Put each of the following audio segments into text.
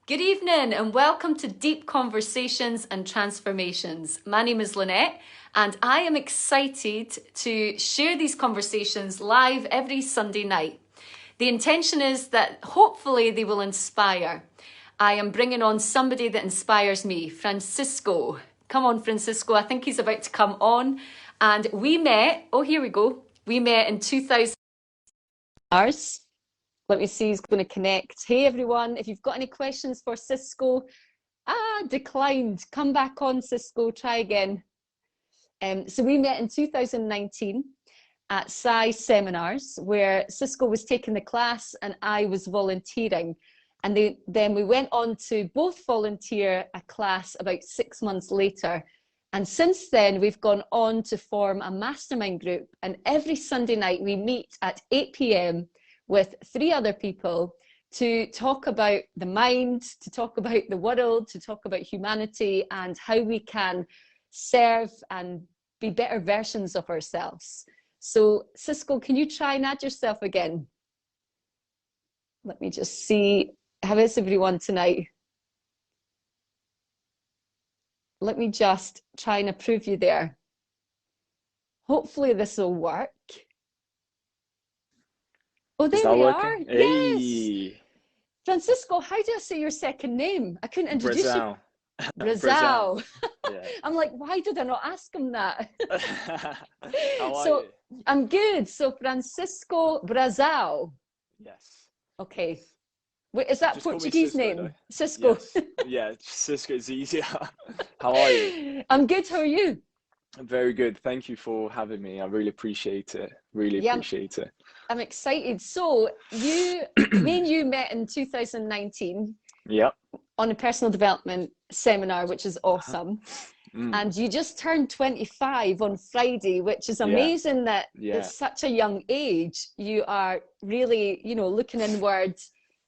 Good evening and welcome to Deep Conversations and Transformations. My name is Lynette and I am excited to share these conversations live every Sunday night. The intention is that hopefully they will inspire. I am bringing on somebody that inspires me, Francisco. Come on, Francisco. I think he's about to come on. And we met, oh, here we go. We met in 2000. Let me see, he's going to connect. Hey, everyone, if you've got any questions for Cisco, declined. Come back on, Cisco, try again. So we met in 2019 at Sci Seminars, where Cisco was taking the class and I was volunteering. And then we went on to both volunteer a class about 6 months later. And since then, we've gone on to form a mastermind group. And every Sunday night, we meet at 8 p.m. with 3 other people to talk about the mind, to talk about the world, to talk about humanity and how we can serve and be better versions of ourselves. So Cisco, can you try and add yourself again? Let me just see, how is everyone tonight? Let me just try and approve you there. Hopefully this will work. Oh, there we are. Hey. Yes. Francisco, how do I say your second name? I couldn't introduce Brazao. you. Brazao. Yeah. I'm like, why did I not ask him that? How are So you? I'm good. So Francisco Brazao. Yes. Okay. Wait, is that Just call me Portuguese Cisco though. name? Cisco. Yes. Yeah, Cisco is easier. How are you? I'm good. How are you? I'm very good. Thank you for having me. I really appreciate it. Really Yeah, appreciate it. I'm excited. So me and you met in 2019 Yep. on a personal development seminar, which is Uh-huh. awesome. Mm. And you just turned 25 on Friday, which is Yeah. amazing that at Yeah. such a young age, you are really, looking inward,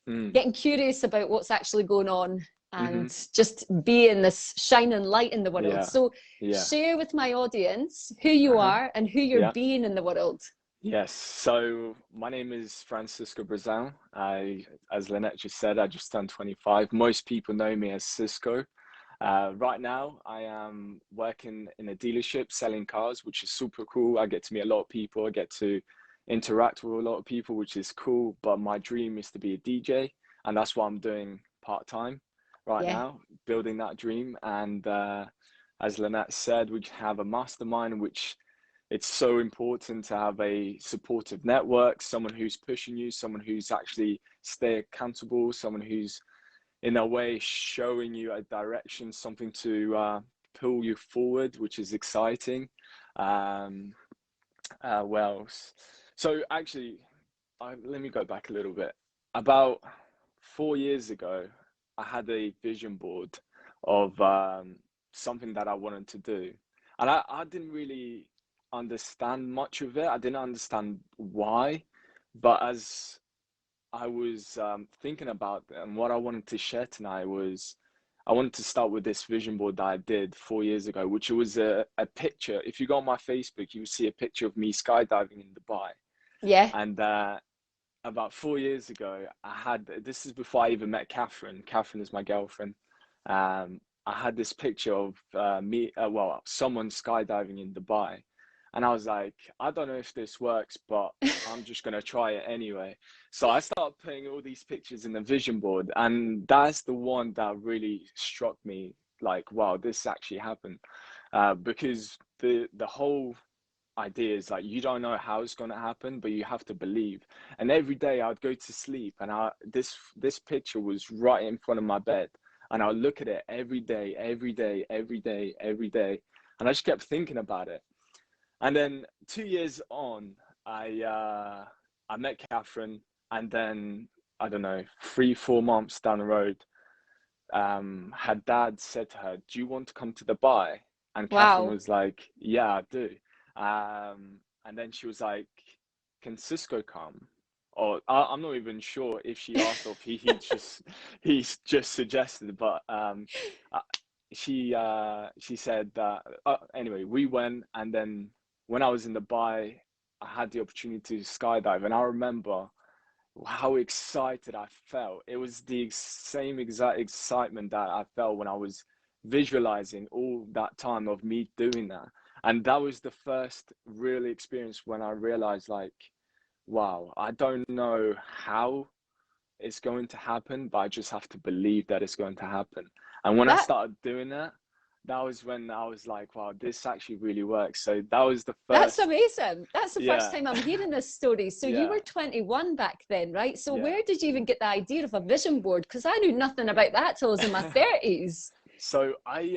Mm. getting curious about what's actually going on Mm-hmm. and just being this shining light in the world. Yeah. So Yeah. share with my audience who you Uh-huh. are and who you're Yeah. being in the world. Yes, so my name is Francisco Brazao. As Lynette just said, I just turned 25. Most people know me as Cisco. Right now, I am working in a dealership selling cars, which is super cool. I get to meet a lot of people. I get to interact with a lot of people, which is cool. But my dream is to be a DJ, and that's what I'm doing part-time right Yeah. now, building that dream. And as Lynette said, we have a mastermind, which it's so important to have a supportive network, someone who's pushing you, someone who's actually stay accountable, someone who's in a way showing you a direction, something to pull you forward, which is exciting. Um, well, so actually, let me go back a little bit. About 4 years ago, I had a vision board of something that I wanted to do. And I didn't really understand much of it. I didn't understand why. But as I was thinking about it, and what I wanted to share tonight was I wanted to start with this vision board that I did 4 years ago, which was a picture. If you go on my Facebook, you will see a picture of me skydiving in Dubai. Yeah. And about 4 years ago, I had this is before I even met Catherine. Catherine is my girlfriend. I had this picture of someone skydiving in Dubai, and I was like, I don't know if this works, but I'm just gonna try it anyway. So I started putting all these pictures in the vision board, and that's the one that really struck me. Like, wow, this actually happened, because the whole idea is like you don't know how it's going to happen, but you have to believe. And every day I'd go to sleep and this picture was right in front of my bed, and I would look at it every day, every day, every day, every day, and I just kept thinking about it. And then 2 years on, I met Catherine, and then I don't know, 3 4 months down the road, her dad said to her, do you want to come to Dubai? And Catherine Wow. was like, yeah, I do. And then she was like, can Cisco come? Or I'm not even sure if she asked or if he's just suggested, but uh, she said that anyway, we went, and then when I was in Dubai, I had the opportunity to skydive, and I remember how excited I felt. It was the same exact excitement that I felt when I was visualizing all that time of me doing that. And that was the first real experience when I realized, like, wow, I don't know how it's going to happen, but I just have to believe that it's going to happen. And when I That started doing that, that was when I was like, wow, this actually really works. So that was the That's first, amazing. That's the first yeah, time I'm hearing this story. So you yeah, were 21 back then, right? So yeah. where did you even get the idea of a vision board? Because I knew nothing about that till I was in my 30s. So I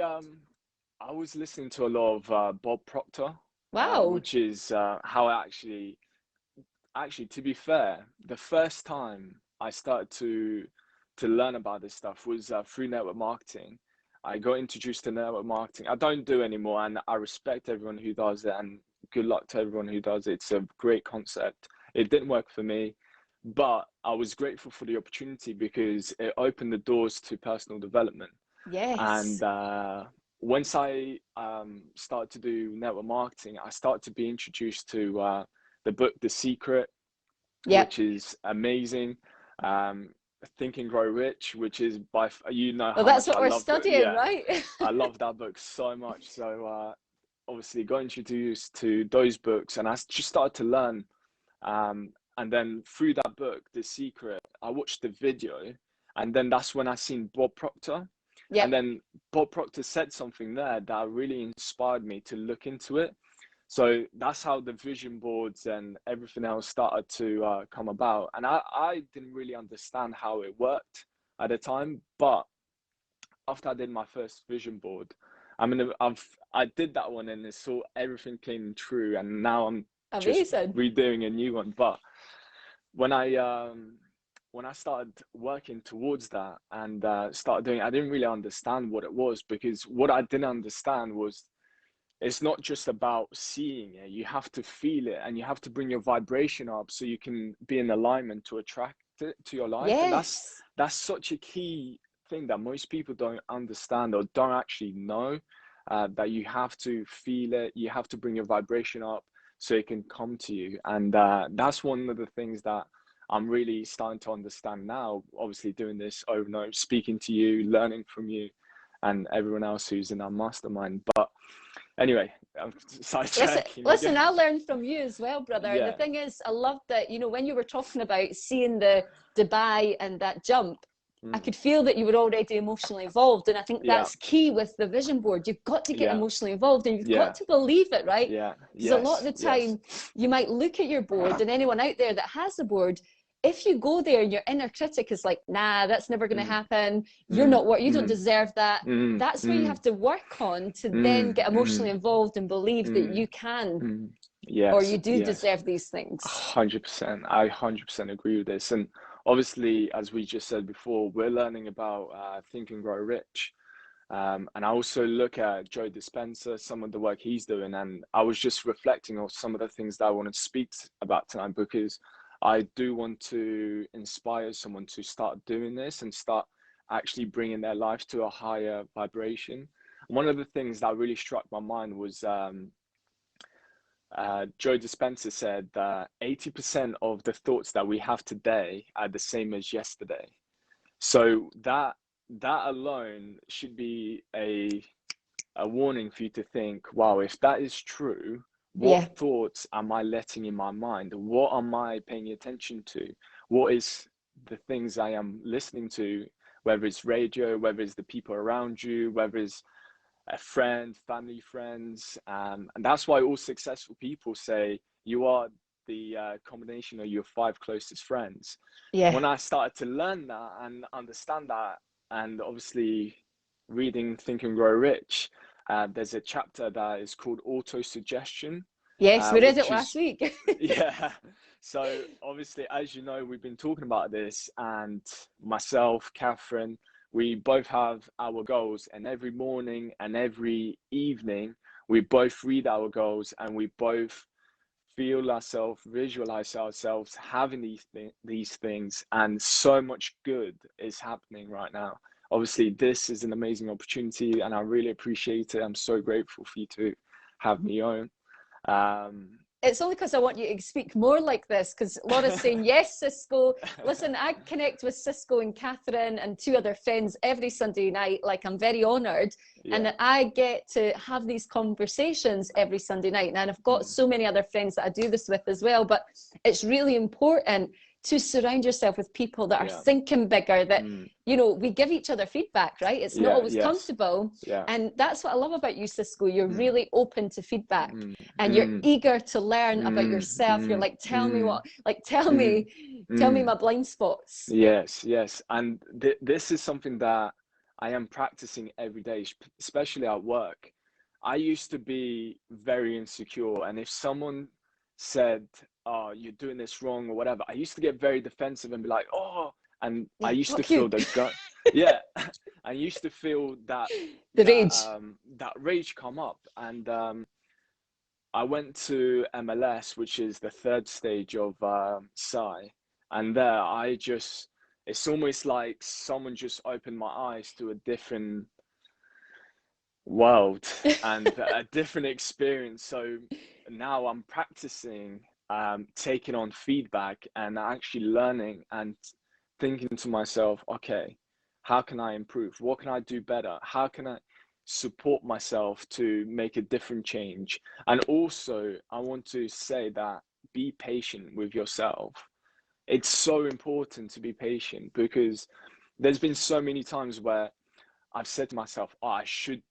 was listening to a lot of Bob Proctor, Wow. which is how I actually, to be fair, the first time I started to learn about this stuff was through network marketing. I got introduced to network marketing. I don't do anymore, and I respect everyone who does it, and good luck to everyone who does it. It's a great concept. It didn't work for me, but I was grateful for the opportunity because it opened the doors to personal development. And Yes. once I started to do network marketing, I started to be introduced to the book The Secret, Yep. which is amazing. Um, Think and Grow Rich, which is you know Well, how that's much I what we're love the, studying, yeah, right? I love that book so much. So obviously got introduced to those books, and I just started to learn. And then through that book, The Secret, I watched the video, and then that's when I seen Bob Proctor. And Yep. then Bob Proctor said something there that really inspired me to look into it. So that's how the vision boards and everything else started to come about. And I didn't really understand how it worked at the time, but after I did my first vision board, I did that one and it saw everything clean and true, and now I'm just Amazing. redoing a new one. But when I started working towards that and started doing, I didn't really understand what it was, because what I didn't understand was it's not just about seeing it. You have to feel it, and you have to bring your vibration up so you can be in alignment to attract it to your life. And Yes. that's such a key thing that most people don't understand or don't actually know, that you have to feel it, you have to bring your vibration up so it can come to you. And that's one of the things that I'm really starting to understand now, obviously doing this over and over, speaking to you, learning from you and everyone else who's in our mastermind. But anyway, I'm Listen, sidetracking listen, again. I learned from you as well, brother. And the Yeah. thing is, I love that, when you were talking about seeing the Dubai and that jump, I Mm. could feel that you were already emotionally involved. And I think Yeah. that's key with the vision board. You've got to get Yeah. emotionally involved and you've got Yeah. to believe it, right? Yeah. Because a lot of Yes. the Yes. time you might look at your board, and anyone out there that has a board, if you go there and your inner critic is like, nah, that's never going to Mm. happen. You're Mm. not what you don't Mm. deserve that. Mm. That's where you Mm. have to work on to then Mm. get emotionally Mm. involved and believe that Mm. you can, Mm. or Yes. you do Yes. deserve these things. 100%. I 100% agree with this. And obviously, as we just said before, we're learning about Think and Grow Rich. And I also look at Joe Dispenza, some of the work he's doing, and I was just reflecting on some of the things that I wanted to speak about tonight, because I do want to inspire someone to start doing this and start actually bringing their life to a higher vibration. One of the things that really struck my mind was Joe Dispenza said that 80% of the thoughts that we have today are the same as yesterday. So that alone should be a warning for you to think, wow, if that is true, Yeah. what thoughts am I letting in my mind? What am I paying attention to? What is the things I am listening to, whether it's radio, whether it's the people around you, whether it's a friend, family, friends. And that's why all successful people say you are the combination of your five closest friends. Yeah. When I started to learn that and understand that, and obviously reading Think and Grow Rich, there's a chapter that is called auto suggestion, Yes, we read it which last is, week. yeah. So obviously, as you know, we've been talking about this, and myself, Catherine, we both have our goals, and every morning and every evening, we both read our goals, and we both feel ourselves, visualize ourselves having these things, and so much good is happening right now. Obviously, this is an amazing opportunity, and I really appreciate it. I'm so grateful for you to have me on. it's only because I want you to speak more like this, because Laura's saying, yes, Cisco. Listen, I connect with Cisco and Catherine and 2 other friends every Sunday night. Like, I'm very honoured. Yeah. And I get to have these conversations every Sunday night. And I've got so many other friends that I do this with as well. But it's really important to surround yourself with people that are thinking bigger, that, you know, we give each other feedback, right? It's not always comfortable. And that's what I love about you, Cisco. You're really open to feedback, and you're eager to learn about yourself. You're like, tell me what, like, tell me my blind spots. Yes, yes. And this is something that I am practicing every day, especially at work. I used to be very insecure, and if someone said, "Oh, you're doing this wrong" or whatever, I used to get very defensive and be like, "Oh," and I used to feel the gut. Yeah, I used to feel that rage, that rage come up, and I went to MLS, which is the 3rd stage of Psi, and there it's almost like someone just opened my eyes to a different world and a different experience. So now I'm practicing taking on feedback and actually learning and thinking to myself, okay, how can I improve? What can I do better? How can I support myself to make a different change? And also, I want to say that be patient with yourself. It's so important to be patient, because there's been so many times where I've said to myself, oh, I should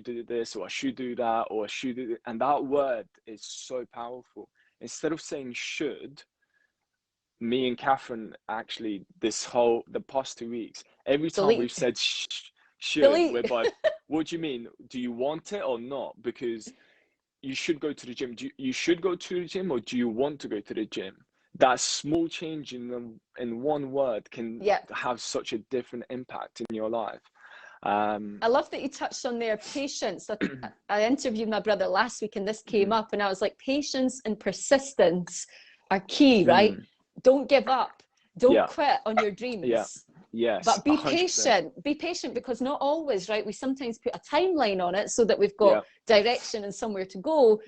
do this, or I should do that, or I should do it. And that word is so powerful. Instead of saying should, me and Catherine, actually, the past 2 weeks, every time we've said should, we're both, what do you mean? Do you want it or not? Because you should go to the gym. You should go to the gym, or do you want to go to the gym? That small change in one word can have such a different impact in your life. I love that you touched on their patience. I interviewed my brother last week, and this came up, and I was like, patience and persistence are key, right? Don't give up. Don't quit on your dreams. Yes. But be 100%. patient. Be patient, because not always, right? We sometimes put a timeline on it so that we've got direction and somewhere to go.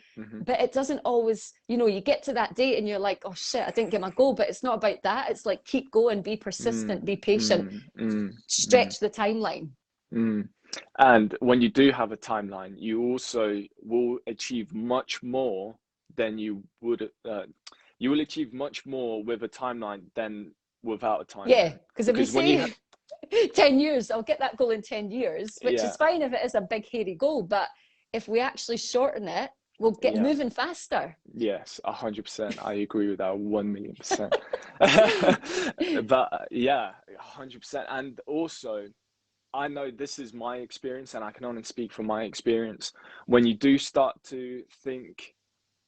But it doesn't always, you know, you get to that date and you're like, oh shit, I didn't get my goal. But it's not about that. It's like, keep going, be persistent, be patient, stretch the timeline. And when you do have a timeline, you also will achieve much more than you would. You will achieve much more with a timeline than without a timeline. Yeah, because if you say 10 years, I'll get that goal in 10 years, which is fine if it is a big, hairy goal. But if we actually shorten it, we'll get moving faster. Yes, 100%. I agree with that 1,000,000%. But yeah, 100%. And also, I know this is my experience, and I can only speak from my experience. When you do start to think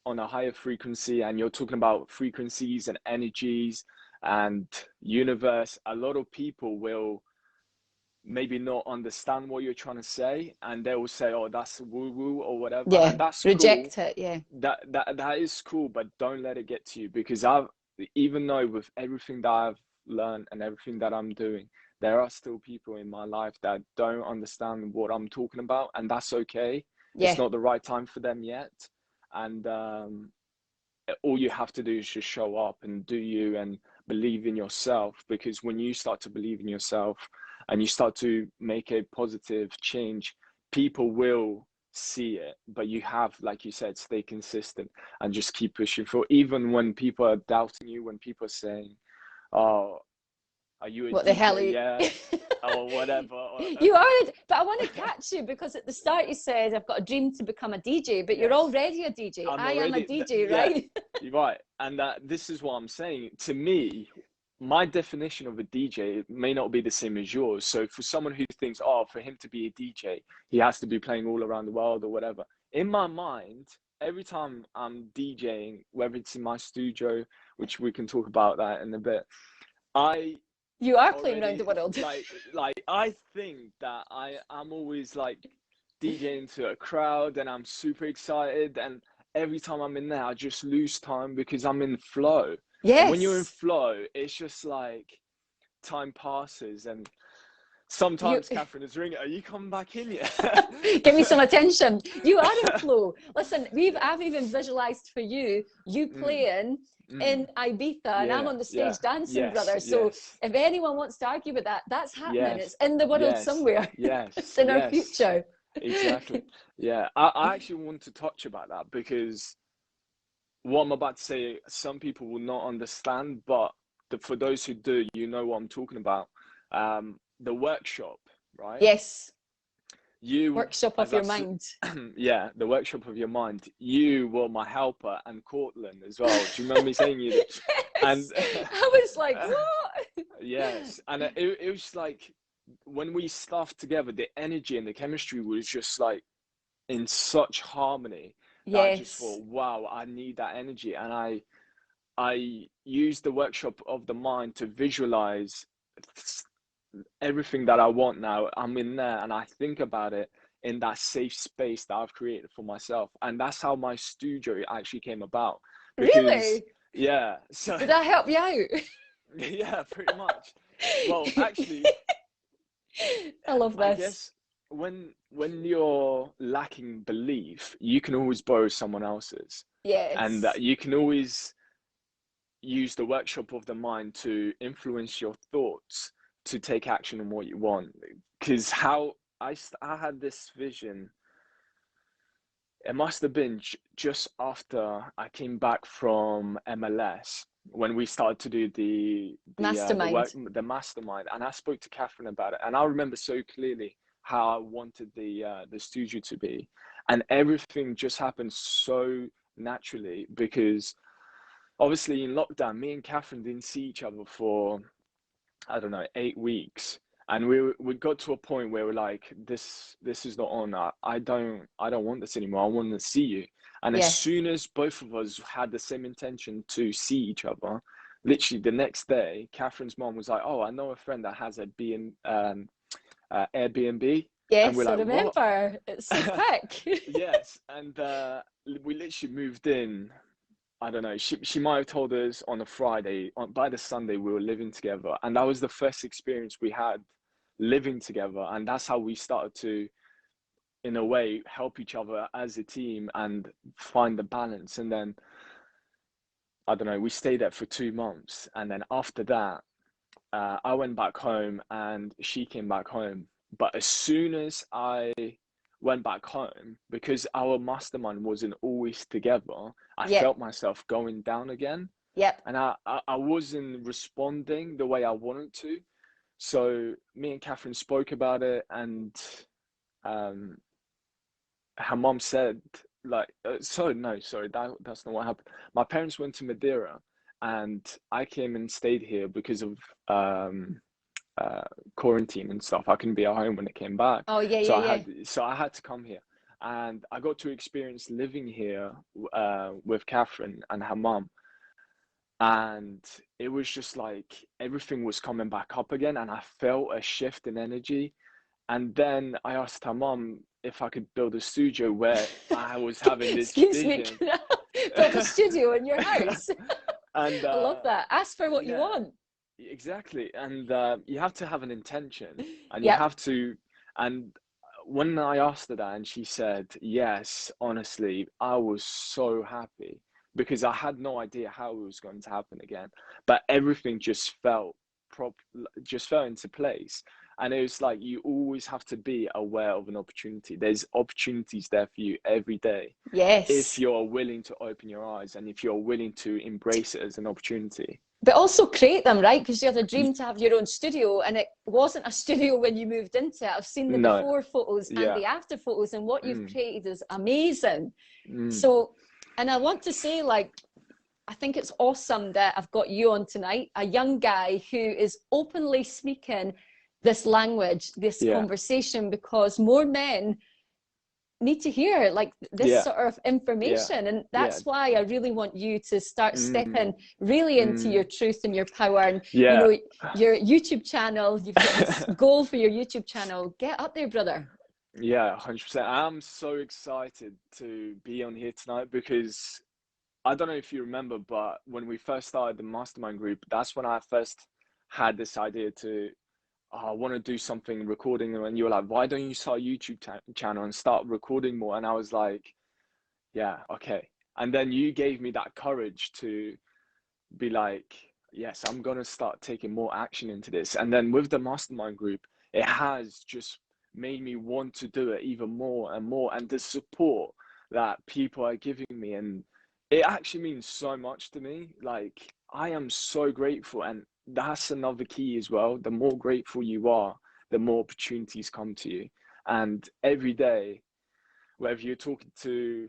on a higher frequency, and you're talking about frequencies and energies and universe, a lot of people will maybe not understand what you're trying to say, and they will say, oh, that's woo woo or whatever. Yeah, and that's reject cool. it. That is cool, but don't let it get to you, because even though with everything that I've learned and everything that I'm doing, there are still people in my life that don't understand what I'm talking about, and that's okay. It's not the right time for them yet. And all you have to do is just show up and do you, and believe in yourself, because when you start to believe in yourself and you start to make a positive change, people will see it. But you have, like you said, stay consistent and just keep pushing through, even when people are doubting you, when people are saying, oh, are you a what DJ? The hell Or whatever. You are, but I want to catch you, because at the start you said, I've got a dream to become a DJ, but you're already a DJ. I am a DJ, right? You're right. And this is what I'm saying. To me, my definition of a DJ may not be the same as yours. So for someone who thinks, oh, for him to be a DJ, he has to be playing all around the world or whatever. In my mind, every time I'm DJing, whether it's in my studio, which we can talk about that in a bit, you are playing around the world. like I think that I'm always like DJing to a crowd, and I'm super excited, and every time I'm in there, I just lose time because I'm in flow. Yes. And when you're in flow, it's just like time passes, and You sometimes Catherine is ringing, are you coming back in yet? give me some attention. You are in flow. Listen, I've even visualized for you Mm, playing in mm. Ibiza, and I'm Yeah, on the yeah, stage dancing, yes, brother. So yes, if anyone wants to argue with that, that's happening. yes, It's in the world yes, somewhere. It's yes, in our yes, future. exactly. Yeah, I actually want to touch about that because what I'm about to say, some people will not understand, but for those who do, you know what I'm talking about. The workshop, right? Yes, You, workshop of as your mind. yeah, the workshop of your mind. You were my helper and Cortland as well. Do you remember me saying you that? And Yes, I was like, what? yes, and it was like when we stuffed together, the energy and the chemistry was just like in such harmony that I just Yes, thought, wow, I need that energy. And I use the workshop of the mind to visualize everything that I want now. I'm in there and I think about it in that safe space that I've created for myself. And that's how my studio actually came about. Because, really? yeah, so Did I help you out? yeah, pretty much. Well, actually, I love I this. guess when you're lacking belief, you can always borrow someone else's. And Yes. you can always use the workshop of the mind to influence your thoughts to take action on what you want. Because how I had this vision, it must have been just after I came back from MLS when we started to do the work, Mastermind. the mastermind, and I spoke to Catherine about it, and I remember so clearly how I wanted the studio to be, and everything just happened so naturally because obviously in lockdown, me and Catherine didn't see each other for I don't know 8 weeks, and we got to a point where we're like, this is not on. I don't want this anymore. I want to see you. And as Yes. soon as both of us had the same intention to see each other, literally the next day, Catherine's mom was like, "Oh, I know a friend that has a Airbnb," and we're Yes, I like, "What?" remember. It's so quick. Yes, and we literally moved in. I don't know. She might have told us on a Friday. By the Sunday, we were living together, and that was the first experience we had living together, and that's how we started to, in a way, help each other as a team and find the balance. And then I don't know. We stayed there for 2 months, and then after that, I went back home, and she came back home. But as soon as I went back home, because our mastermind wasn't always together, I Yep. felt myself going down again. Yep. And I wasn't responding the way I wanted to. So me and Catherine spoke about it, and um, her mom said, like, so no, sorry, that's not what happened. My parents went to Madeira, and I came and stayed here because of um, uh, quarantine and stuff. I couldn't be at home when it came back, Oh, yeah, so yeah, yeah. I had to come here, and I got to experience living here with Catherine and her mom, and it was just like everything was coming back up again, and I felt a shift in energy. And then I asked her mom if I could build a studio where I was having this Excuse me, vision. can I build a studio in your house? And I love that. Ask for what you yeah, want. exactly. And you have to have an intention, and you Yep. have to. And when I asked her that, and she said yes, honestly, I was so happy because I had no idea how it was going to happen again, but everything just fell into place. And it was like you always have to be aware of an opportunity. There's opportunities there for you every day if Yes. you're willing to open your eyes and if you're willing to embrace it as an opportunity. But also create them, right? Because you had a Y- dream to have your own studio, and it wasn't a studio when you moved into it. I've seen the no, before photos and yeah, the after photos, and what you've mm, created is amazing. mm, So, and I want to say, like, I think it's awesome that I've got you on tonight, a young guy who is openly speaking this language, this yeah, conversation, because more men need to hear like this yeah, sort of yeah, information. And yeah, that's why I really want you to start mm, stepping really into your mm, truth and your power. And, you yeah. know, your YouTube channel, you've got this goal for your YouTube channel. Get up there, brother. Yeah, 100%. I'm so excited to be on here tonight because I don't know if you remember, but when we first started the mastermind group, that's when I first had this idea to oh, I want to do something recording, and you were like, why don't you start a YouTube channel and start recording more? And I was like, yeah, okay. And then you gave me that courage to be like, yes, I'm gonna start taking more action into this. And then with the mastermind group, it has just made me want to do it even more and more. And the support that people are giving me, and it actually means so much to me. Like, I am so grateful, and that's another key as well. The more grateful you are, the more opportunities come to you. And every day, whether you're talking to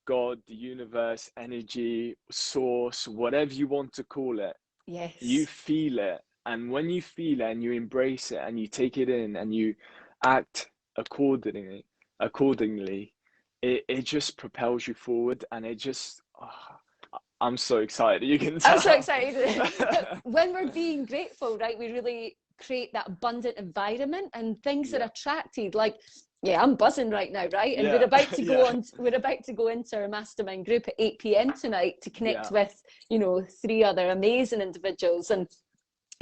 God, the universe, energy, source, whatever you want to call it, you Yes. feel it. And when you feel it and you embrace it and you take it in and you act accordingly, it just propels you forward. And it just, I'm so excited. You can I'm so tell. excited. But when we're being grateful, right, we really create that abundant environment and things are Yeah. attracted. Like, yeah, I'm buzzing right now, right? And we're Yeah. about to go Yeah. on, we're about to go into our mastermind group at 8 p.m. tonight to connect Yeah. with, 3 other amazing individuals. And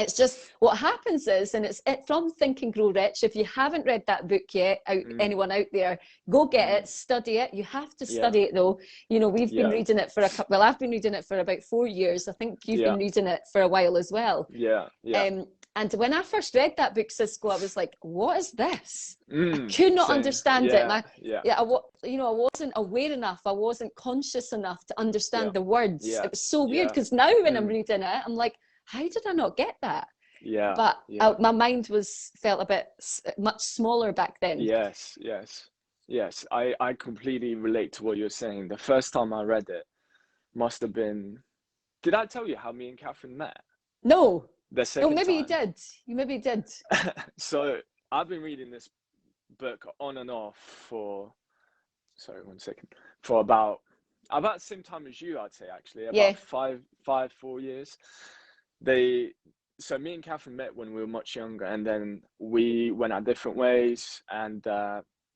it's just what happens is, and it's from Think and Grow Rich. If you haven't read that book yet, anyone out there, go get it, study it. You have to Yeah. study it though. We've been Yeah. reading it for a couple. Well, I've been reading it for about 4 years. I think you've Yeah. been reading it for a while as well. Yeah. Yeah. And when I first read that book, Cisco, I was like, "What is this?" I Mm, could not same. understand it. And Yeah. Yeah. I wasn't aware enough. I wasn't conscious enough to Yeah. understand the words. Yeah. It was so weird Yeah. because now when I'm Mm, reading it, I'm like, "How did I not get that?" yeah. But Yeah. my mind felt a bit much smaller back then. Yes, yes, yes. I completely relate to what you're saying. The first time I read it must have been. Did I tell you how me and Catherine met? No, The oh, second maybe you time. did. You maybe did. So I've been reading this book on and off for, sorry, 1 second, for about the same time as you, I'd say actually, Yeah, about 4 years. They so me and Catherine met when we were much younger, and then we went our different ways. And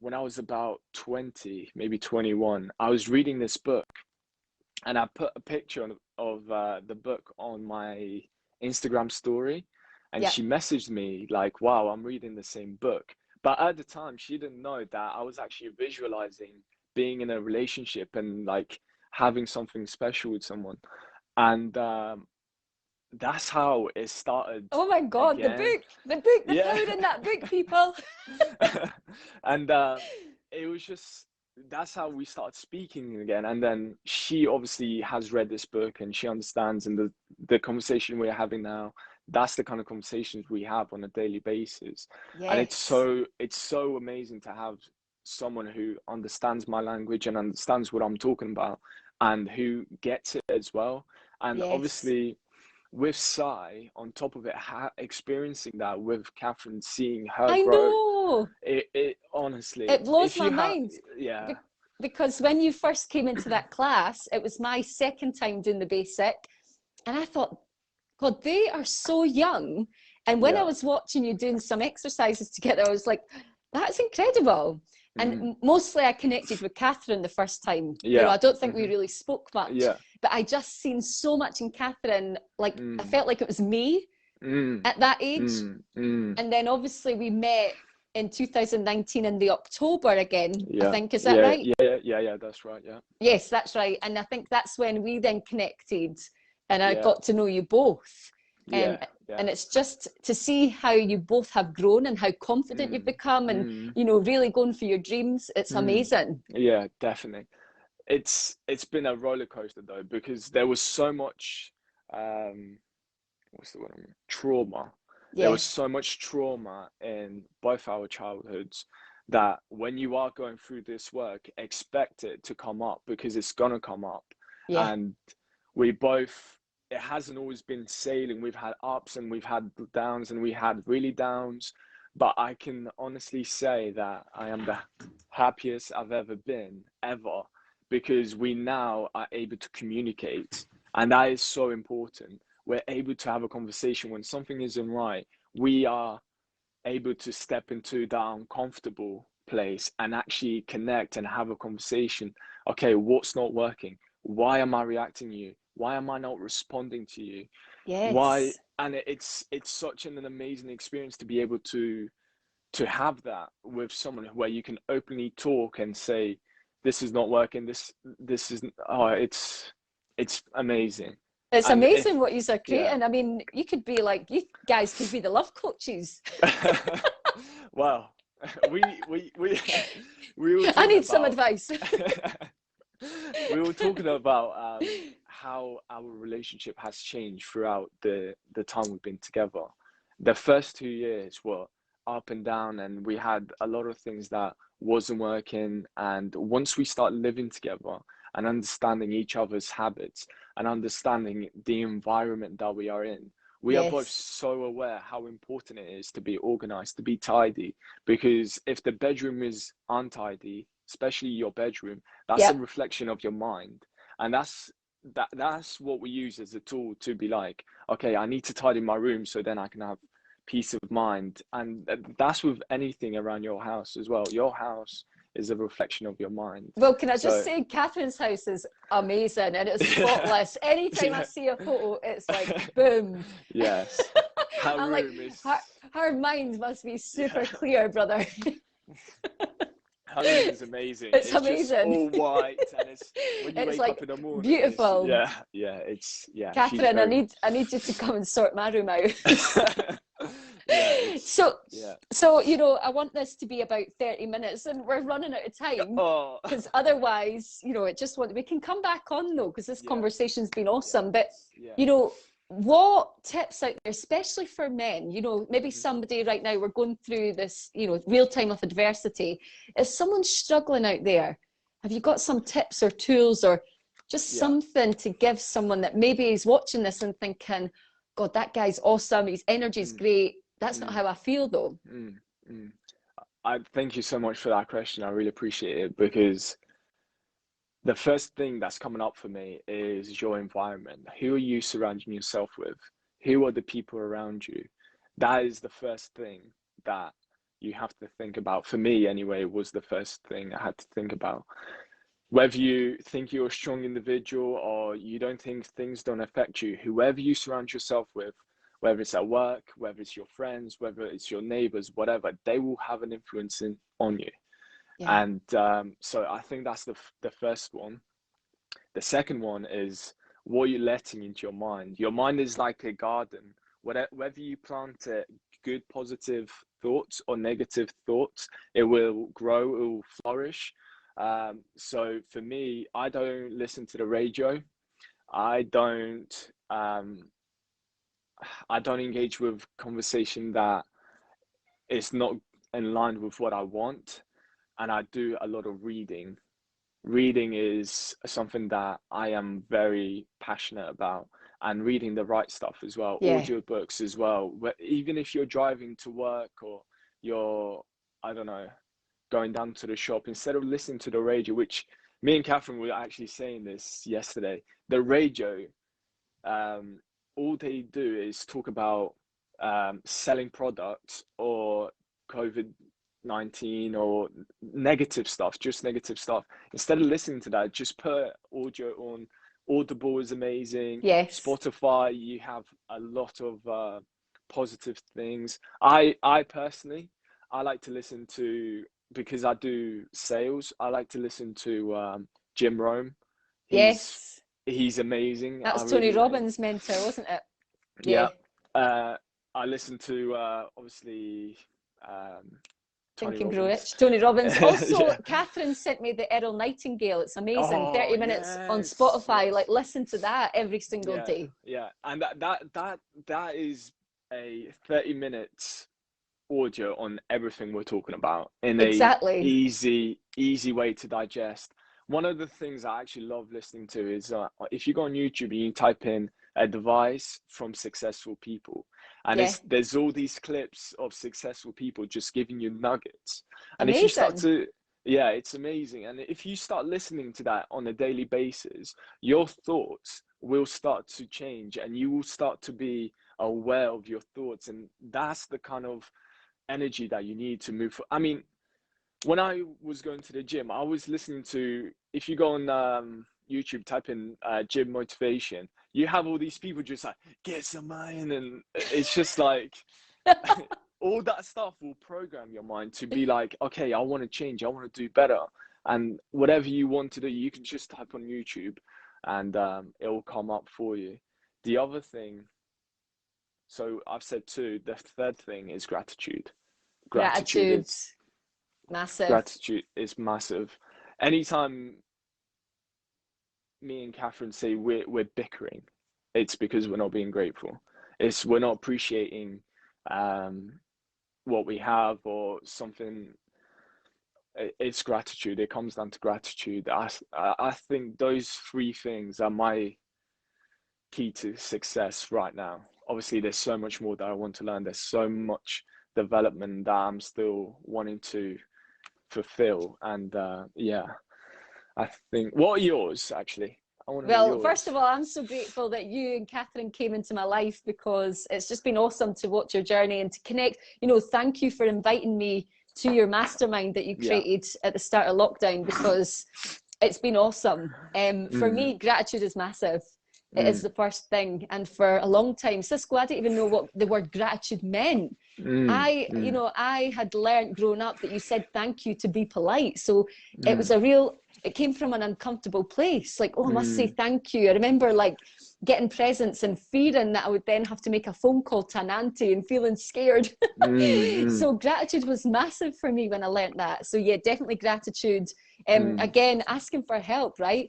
when I was about 20, maybe 21, I was reading this book, and I put a picture of the book on my Instagram story, and yeah. she messaged me like, "Wow, I'm reading the same book." But at the time, she didn't know that I was actually visualizing being in a relationship and like having something special with someone. And that's how it started Oh my God, again. the book, the Yeah. power in that book, people. And it was just, that's how we started speaking again. And then she obviously has read this book and she understands, and the conversation we're having now, that's the kind of conversations we have on a daily basis. And Yes, it's so amazing to have someone who understands my language and understands what I'm talking about and who gets it as well. And yes. obviously with Sai, on top of it, experiencing that with Catherine, seeing her I grow, know. it honestly, It blows if my you have, mind yeah, because when you first came into that class, it was my second time doing the basic. And I thought, God, they are so young. And when I yeah, was watching you doing some exercises together, I was like, that's incredible. mm, And mostly I connected with Catherine the first time. yeah, I don't think we hmm, really spoke much, yeah, but I just seen so much in Catherine. Like I mm, felt like it was me mm, at that age. mm, mm, And then obviously we met in 2019 in the October again, I yeah, think. Is that yeah, right? yeah, yeah, yeah, that's right, yeah, Yes, that's right. And I think that's when we then connected and I yeah, got to know you both. Um, yeah, yeah, and it's just to see how you both have grown and how confident you've mm, become and, mm, really going for your dreams. It's mm, amazing. yeah, definitely. It's been a roller coaster though, because there was so much what's the word? Trauma. There Yeah, was so much trauma in both our childhoods that when you are going through this work, expect it to come up because it's gonna come up. yeah. And we both, it hasn't always been sailing. We've had ups and we've had downs and we had really downs. But I can honestly say that I am the happiest I've ever been, ever, because we now are able to communicate. And that is so important. We're able to have a conversation when something isn't right. We are able to step into that uncomfortable place and actually connect and have a conversation. Okay, what's not working? Why am I reacting to you? Why am I not responding to you? Why? Yes. And it's such an amazing experience to be able to have that with someone where you can openly talk and say, this is not working, this is, oh, it's amazing. It's And amazing what you're yeah. creating. I mean, you could be like, you guys could be the love coaches. Well, we we were I talking need some about advice. we were talking about how our relationship has changed throughout the time we've been together. The first 2 years were up and down, and we had a lot of things that wasn't working. And once we start living together and understanding each other's habits and understanding the environment that we are in, we are both Yes. so aware how important it is to be organized, to be tidy. Because if the bedroom is untidy, especially your bedroom, that's a Yep. reflection of your mind. And that's what we use as a tool to be like, okay, I need to tidy my room so then I can have peace of mind. And that's with anything around your house as well. Your house is a reflection of your mind. Well, can I just So say, Catherine's house is amazing and it's spotless. Anytime I yeah, see a photo, it's like, boom. yes, her I'm like, room is, her mind must be super yeah, clear, brother. her room is amazing. It's It's just amazing. all white, and it's when you It's wake up like in the morning, it's, beautiful. yeah, yeah, it's, yeah, she's Catherine, very I need you to come and sort my room out. yeah, it's, so yeah. you know, I want this to be about 30 minutes and we're running out of time Oh because otherwise, you know, we can come back on though, because this yeah, conversation's been yeah, awesome. But yeah. you know, what tips out there, especially for men, you know, maybe Mhm. somebody right now, we're going through this, you know, real time of adversity. If someone's struggling out there, have you got some tips or tools or just Yeah. something to give someone that maybe is watching this and thinking, God, that guy's awesome, his energy's Mm, great. That's not mm, how I feel though. mm, mm. I thank you so much for that question. I really appreciate it, because the first thing that's coming up for me is your environment. Who are you surrounding yourself with? Who are the people around you? That is the first thing that you have to think about. For me, anyway, was the first thing I had to think about. Whether you think you're a strong individual or you don't think things don't affect you, whoever you surround yourself with, whether it's at work, whether it's your friends, whether it's your neighbors, whatever, they will have an influence on you. Yeah. And so I think that's the first one. The second one is what you're letting into your mind. Your mind is like a garden. Whether you plant good positive thoughts or negative thoughts, it will grow, it will flourish. So for me, I don't listen to the radio. I don't um, I don't engage with conversation that is not in line with what I want. And I do a lot of reading. Reading is something that I am very passionate about, and reading the right stuff as well, Yeah. audio books as well. Even if you're driving to work or you're, I don't know, going down to the shop, instead of listening to the radio, which me and Catherine were actually saying this yesterday, the radio, um, all they do is talk about selling products or COVID-19 or negative stuff, just negative stuff. Instead of listening to that, just put audio on. Audible is amazing. Yes. Spotify, you have a lot of positive things. I personally, I like to listen to, because I do sales, I like to listen to Jim Rome. He's Yes. he's amazing. That I was Tony really like him. Robbins' mentor, wasn't it? Yeah. Yeah. I listen to obviously um, Think Tony and Grow Robbins. Rich. Tony Robbins. Also, Yeah. Catherine sent me the Errol Nightingale. It's amazing. Oh 30 minutes on yes, Spotify. Like, yes. listen to that every single Yeah, day. yeah. And that is a 30 minutes audio on everything we're talking about in a Exactly. easy way to digest. One of the things I actually love listening to is if you go on YouTube and you type in advice from successful people, and Yeah. there's all these clips of successful people just giving you nuggets. And if you start Amazing. to, yeah, it's amazing. And if you start listening to that on a daily basis, your thoughts will start to change and you will start to be aware of your thoughts. And that's the kind of energy that you need to move. I mean, when I was going to the gym, I was listening to, if you go on YouTube, type in gym motivation, you have all these people just like, get some iron, and it's just like all that stuff will program your mind to be like, okay, I want to change, I want to do better. And whatever you want to do, you can just type on YouTube and it will come up for you. The other thing, so I've said two, the third thing is gratitude. Gratitude, massive. Gratitude is massive. Anytime me and Catherine say we're bickering, it's because we're not being grateful. We're not appreciating what we have or something. It's gratitude. It comes down to gratitude. I think those three things are my key to success right now. Obviously, there's so much more that I want to learn. There's so much development that I'm still wanting to fulfill. And yeah, I think, what are yours actually? Well, first of all, I'm so grateful that you and Catherine came into my life, because it's just been awesome to watch your journey and to connect. You know, thank you for inviting me to your mastermind that you created at the start of lockdown, because it's been awesome. For me, gratitude is massive. It is the first thing. And for a long time, Cisco, I didn't even know what the word gratitude meant. You know, I had learned growing up that you said thank you to be polite. So it was it came from an uncomfortable place. Like, oh, I must say thank you. I remember like getting presents and fearing that I would then have to make a phone call to an auntie and feeling scared. So gratitude was massive for me when I learned that. So yeah, definitely gratitude. Again, asking for help, right?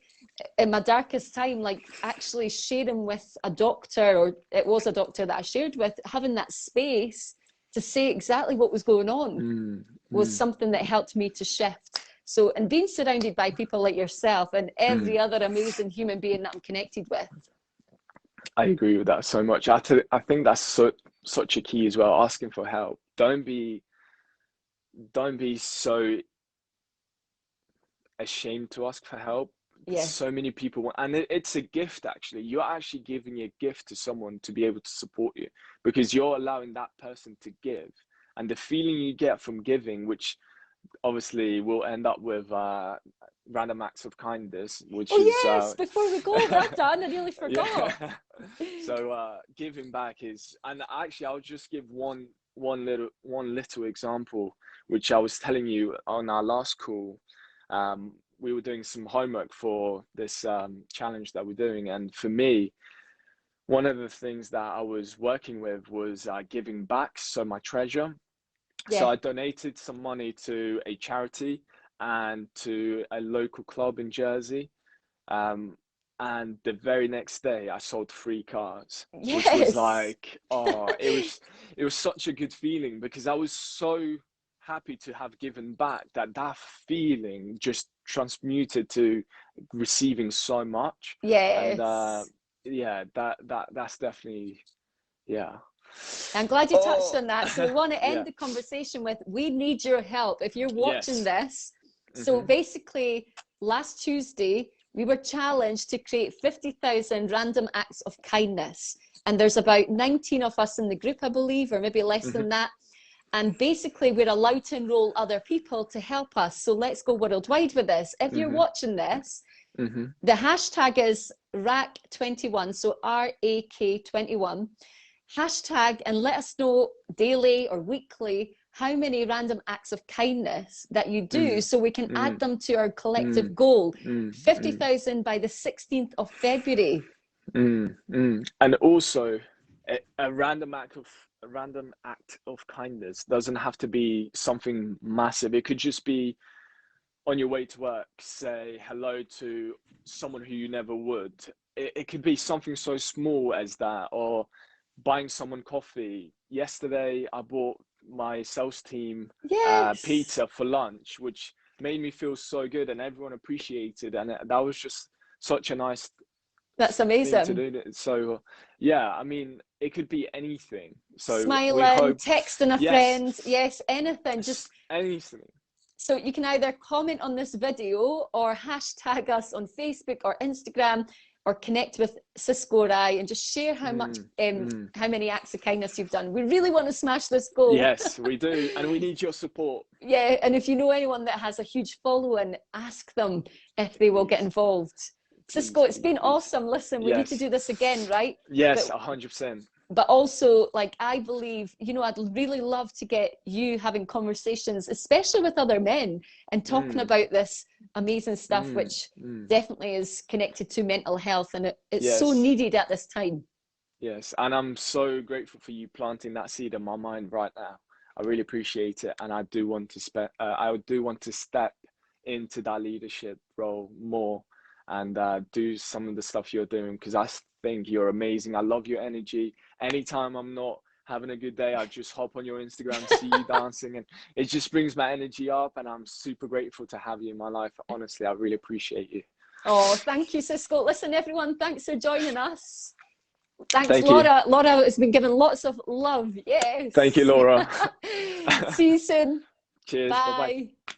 In my darkest time, like actually sharing with a doctor, or it was a doctor that I shared with, having that space to say exactly what was going on was something that helped me to shift. So, and being surrounded by people like yourself and every other amazing human being that I'm connected with. I agree with that so much. I think that's such a key as well, asking for help. Don't be so ashamed to ask for help. Yeah. So many people want, and it's a gift actually. You're actually giving a gift to someone to be able to support you, because you're allowing that person to give. And the feeling you get from giving, which obviously will end up with random acts of kindness, which is before we go, well done, I nearly forgot. Yeah. So giving back is, and actually I'll just give one little example, which I was telling you on our last call. We were doing some homework for this challenge that we're doing, and for me, one of the things that I was working with was giving back, so my treasure. So I donated some money to a charity and to a local club in Jersey. And the very next day I sold 3 cars, which was like, it was such a good feeling, because I was so happy to have given back, that feeling just transmuted to receiving so much. And that's definitely, I'm glad you touched on that. So we want to end the conversation with, we need your help if you're watching this. So basically, last Tuesday, we were challenged to create 50,000 random acts of kindness. And there's about 19 of us in the group, I believe, or maybe less than that. And basically, we're allowed to enroll other people to help us. So let's go worldwide with this. If you're watching this, the hashtag is RAK21, so RAK21. Hashtag, and let us know daily or weekly how many random acts of kindness that you do, so we can add them to our collective goal. 50,000 by the 16th of February. And also, a random act of kindness doesn't have to be something massive. It could just be on your way to work, say hello to someone who you never would. It could be something so small as that, or buying someone coffee. Yesterday, I bought my sales team pizza for lunch, which made me feel so good, and everyone appreciated, and that was just such a nice That's amazing thing to do. So yeah, I mean, it could be anything. So smiling, texting a friend, anything, just anything. So you can either comment on this video or hashtag us on Facebook or Instagram, or connect with Cisco or I and just share how much, how many acts of kindness you've done. We really want to smash this goal. Yes, we do. And we need your support. And if you know anyone that has a huge following, ask them if they will get involved. Cisco, it's been awesome. Listen, we need to Yes. do this again, right? Yes, But 100%. but also, like, I believe, you know, I'd really love to get you having conversations, especially with other men, and talking Mm, about this amazing stuff, mm, which mm. definitely is connected to mental health, and it's so Yes. needed at this time. Yes, and I'm so grateful for you planting that seed in my mind right now. I really appreciate it, and I do want to I do want to step into that leadership role more, and do some of the stuff you're doing, because I think you're amazing. I love your energy. Anytime I'm not having a good day, I just hop on your Instagram, see you dancing, and it just brings my energy up. And I'm super grateful to have you in my life. Honestly, I really appreciate you. Oh, thank you, Cisco. Listen, everyone, thanks for joining us. Thanks, Thank you. Laura. Laura has been given lots of love. Thank you, Yes. Laura. See you soon. Cheers. Bye bye. Bye.